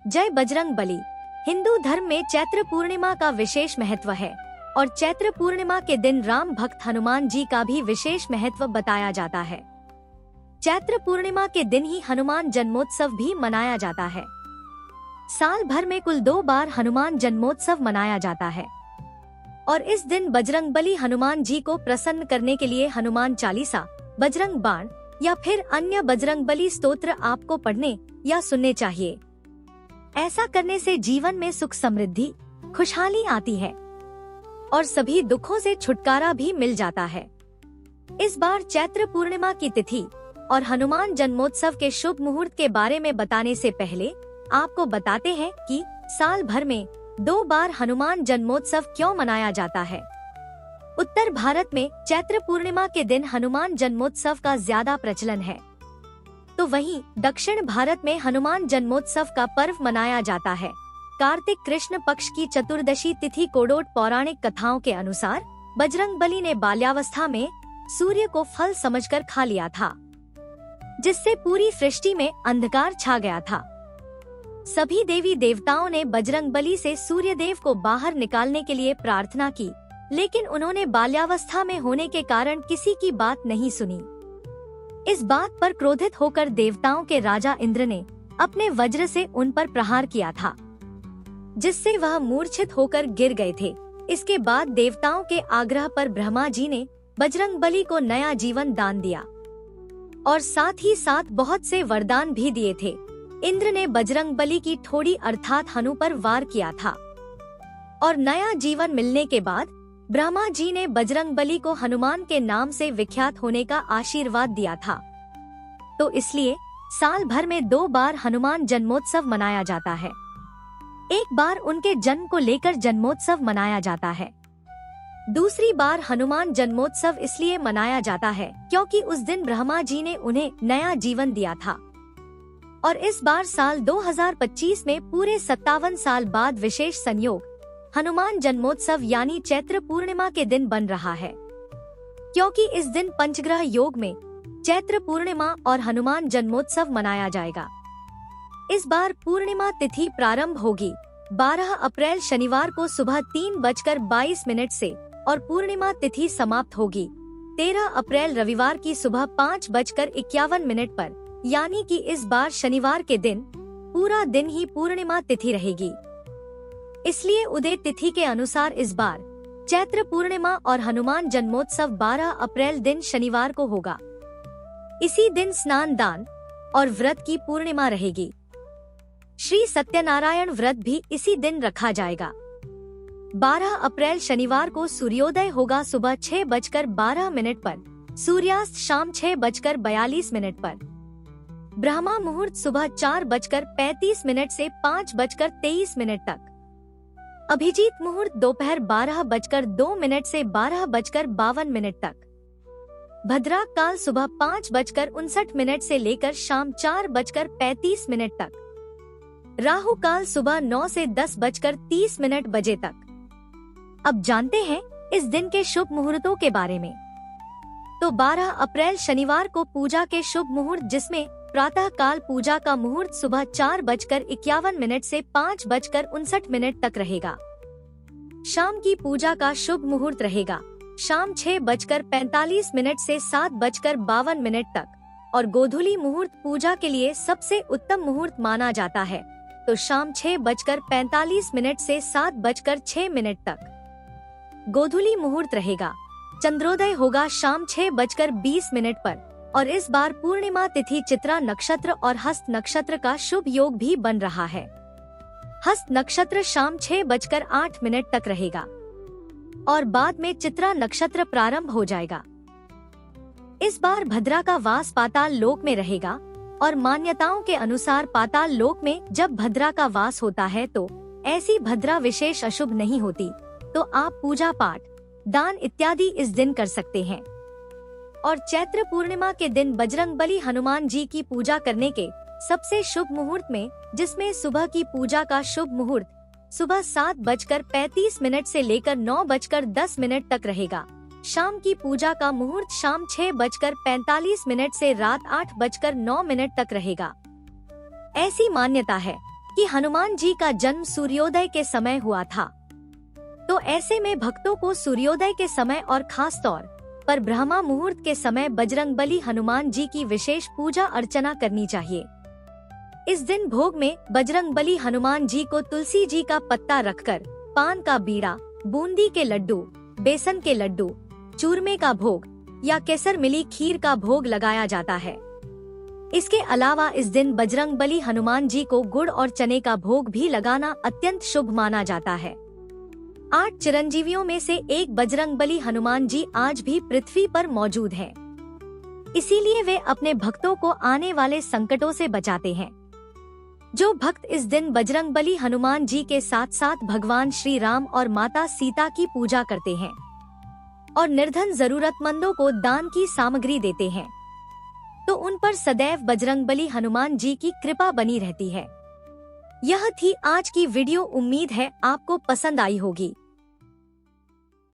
जय बजरंग बली। हिंदू धर्म में चैत्र पूर्णिमा का विशेष महत्व है और चैत्र पूर्णिमा के दिन राम भक्त हनुमान जी का भी विशेष महत्व बताया जाता है। चैत्र पूर्णिमा के दिन ही हनुमान जन्मोत्सव भी मनाया जाता है। साल भर में कुल 2 बार हनुमान जन्मोत्सव मनाया जाता है और इस दिन बजरंगबली हनुमान जी को प्रसन्न करने के लिए हनुमान चालीसा, बजरंग बाण या फिर अन्य बजरंगबली स्तोत्र आपको पढ़ने या सुनने चाहिए। ऐसा करने से जीवन में सुख समृद्धि, खुशहाली आती है और सभी दुखों से छुटकारा भी मिल जाता है। इस बार चैत्र पूर्णिमा की तिथि और हनुमान जन्मोत्सव के शुभ मुहूर्त के बारे में बताने से पहले आपको बताते हैं कि साल भर में 2 बार हनुमान जन्मोत्सव क्यों मनाया जाता है। उत्तर भारत में चैत्र पूर्णिमा के दिन हनुमान जन्मोत्सव का ज्यादा प्रचलन है, तो वहीं दक्षिण भारत में हनुमान जन्मोत्सव का पर्व मनाया जाता है। कार्तिक कृष्ण पक्ष की चतुर्दशी तिथि कोडोट पौराणिक कथाओं के अनुसार बजरंगबली ने बाल्यावस्था में सूर्य को फल समझकर खा लिया था, जिससे पूरी सृष्टि में अंधकार छा गया था। सभी देवी देवताओं ने बजरंगबली से सूर्य देव को बाहर निकालने के लिए प्रार्थना की, लेकिन उन्होंने बाल्यावस्था में होने के कारण किसी की बात नहीं सुनी। इस बात पर क्रोधित होकर देवताओं के राजा इंद्र ने अपने वज्र से उन पर प्रहार किया था, जिससे वह मूर्छित होकर गिर गए थे। इसके बाद देवताओं के आग्रह पर ब्रह्मा जी ने बजरंगबली को नया जीवन दान दिया और साथ ही साथ बहुत से वरदान भी दिए थे। इंद्र ने बजरंगबली की ठोड़ी अर्थात हनु पर वार किया था और नया जीवन मिलने के बाद ब्रह्मा जी ने बजरंगबली को हनुमान के नाम से विख्यात होने का आशीर्वाद दिया था। तो इसलिए साल भर में 2 बार हनुमान जन्मोत्सव मनाया जाता है। एक बार उनके जन्म को लेकर जन्मोत्सव मनाया जाता है। दूसरी बार हनुमान जन्मोत्सव इसलिए मनाया जाता है क्योंकि उस दिन ब्रह्मा जी ने उन्हें नया जीवन दिया था और इस बार साल 2025 में पूरे 57 साल बाद विशेष संयोग हनुमान जन्मोत्सव यानी चैत्र पूर्णिमा के दिन बन रहा है, क्योंकि इस दिन पंचग्रह योग में चैत्र पूर्णिमा और हनुमान जन्मोत्सव मनाया जाएगा। इस बार पूर्णिमा तिथि प्रारंभ होगी 12 अप्रैल शनिवार को सुबह 3:22 से और पूर्णिमा तिथि समाप्त होगी 13 अप्रैल रविवार की सुबह 5:51 पर, यानी कि इस बार शनिवार के दिन पूरा दिन ही पूर्णिमा तिथि रहेगी। इसलिए उदय तिथि के अनुसार इस बार चैत्र पूर्णिमा और हनुमान जन्मोत्सव 12 अप्रैल दिन शनिवार को होगा। इसी दिन स्नान दान और व्रत की पूर्णिमा रहेगी। श्री सत्यनारायण व्रत भी इसी दिन रखा जाएगा। 12 अप्रैल शनिवार को सूर्योदय होगा सुबह 6:12 पर, सूर्यास्त शाम 6:42 पर। ब्रह्मा मुहूर्त सुबह 4:35 से 5:23 तक। अभिजीत मुहूर्त दोपहर 12:02 से 12:52 तक। भद्रा काल सुबह 5:59 से लेकर शाम 4:35 तक। राहु काल सुबह 9 से 10:30 बजे तक। अब जानते हैं इस दिन के शुभ मुहूर्तों के बारे में। तो 12 अप्रैल शनिवार को पूजा के शुभ मुहूर्त, जिसमें प्रातः काल पूजा का मुहूर्त सुबह 4:51 से 5:59 तक रहेगा। शाम की पूजा का शुभ मुहूर्त रहेगा शाम 6:45 से 7:52 तक और गोधूली मुहूर्त पूजा के लिए सबसे उत्तम मुहूर्त माना जाता है, तो शाम 6:45 से 7:06 तक गोधूली मुहूर्त रहेगा। चंद्रोदय होगा शाम 6:20 पर और इस बार पूर्णिमा तिथि चित्रा नक्षत्र और हस्त नक्षत्र का शुभ योग भी बन रहा है। हस्त नक्षत्र शाम 6:08 तक रहेगा और बाद में चित्रा नक्षत्र प्रारंभ हो जाएगा। इस बार भद्रा का वास पाताल लोक में रहेगा और मान्यताओं के अनुसार पाताल लोक में जब भद्रा का वास होता है तो ऐसी भद्रा विशेष अशुभ नहीं होती, तो आप पूजा पाठ, दान इत्यादि इस दिन कर सकते हैं। और चैत्र पूर्णिमा के दिन बजरंगबली हनुमान जी की पूजा करने के सबसे शुभ मुहूर्त में, जिसमें सुबह की पूजा का शुभ मुहूर्त सुबह 7:35 से लेकर 9:10 तक रहेगा। शाम की पूजा का मुहूर्त शाम 6:45 से रात 8:09 तक रहेगा। ऐसी मान्यता है कि हनुमान जी का जन्म सूर्योदय के समय हुआ था। तो ऐसे में भक्तों को सूर्योदय के समय और खास तौर पर ब्रह्मा मुहूर्त के समय बजरंगबली हनुमान जी की विशेष पूजा अर्चना करनी चाहिए। इस दिन भोग में बजरंगबली हनुमान जी को तुलसी जी का पत्ता रखकर पान का बीड़ा, बूंदी के लड्डू, बेसन के लड्डू, चूरमे का भोग या केसर मिली खीर का भोग लगाया जाता है। इसके अलावा इस दिन बजरंगबली हनुमान जी को गुड़ और चने का भोग भी लगाना अत्यंत शुभ माना जाता है। 8 चिरंजीवियों में से एक बजरंगबली हनुमान जी आज भी पृथ्वी पर मौजूद हैं। इसीलिए वे अपने भक्तों को आने वाले संकटों से बचाते हैं। जो भक्त इस दिन बजरंगबली हनुमान जी के साथ साथ भगवान श्री राम और माता सीता की पूजा करते हैं और निर्धन जरूरतमंदों को दान की सामग्री देते हैं, तो उन पर सदैव बजरंगबली हनुमान जी की कृपा बनी रहती है। यह थी आज की वीडियो। उम्मीद है आपको पसंद आई होगी।